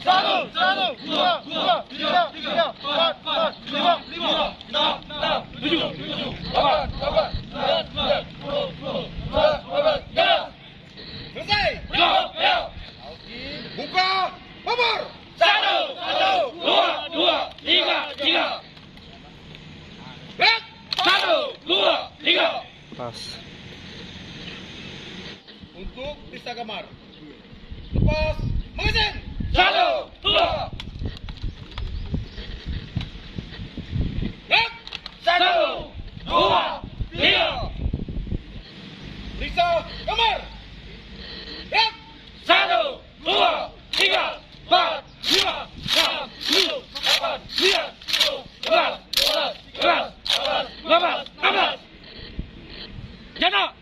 Satu, dua, tiga, empat, lima, enam, tujuh, delapan, sembilan, sepuluh, selesai. Buka obor. Satu, dua, tiga. Break. Satu, dua, tiga. Pas. Untuk pista kamar. Lepas, mengesin. Satu, dua. Break. Satu, dua, tiga. Periksa kamar. Break. Satu, dua, tiga, empat, lima, enam, tujuh, delapan, sembilan, sepuluh, 11, 12, 13, 14, 15. Jana.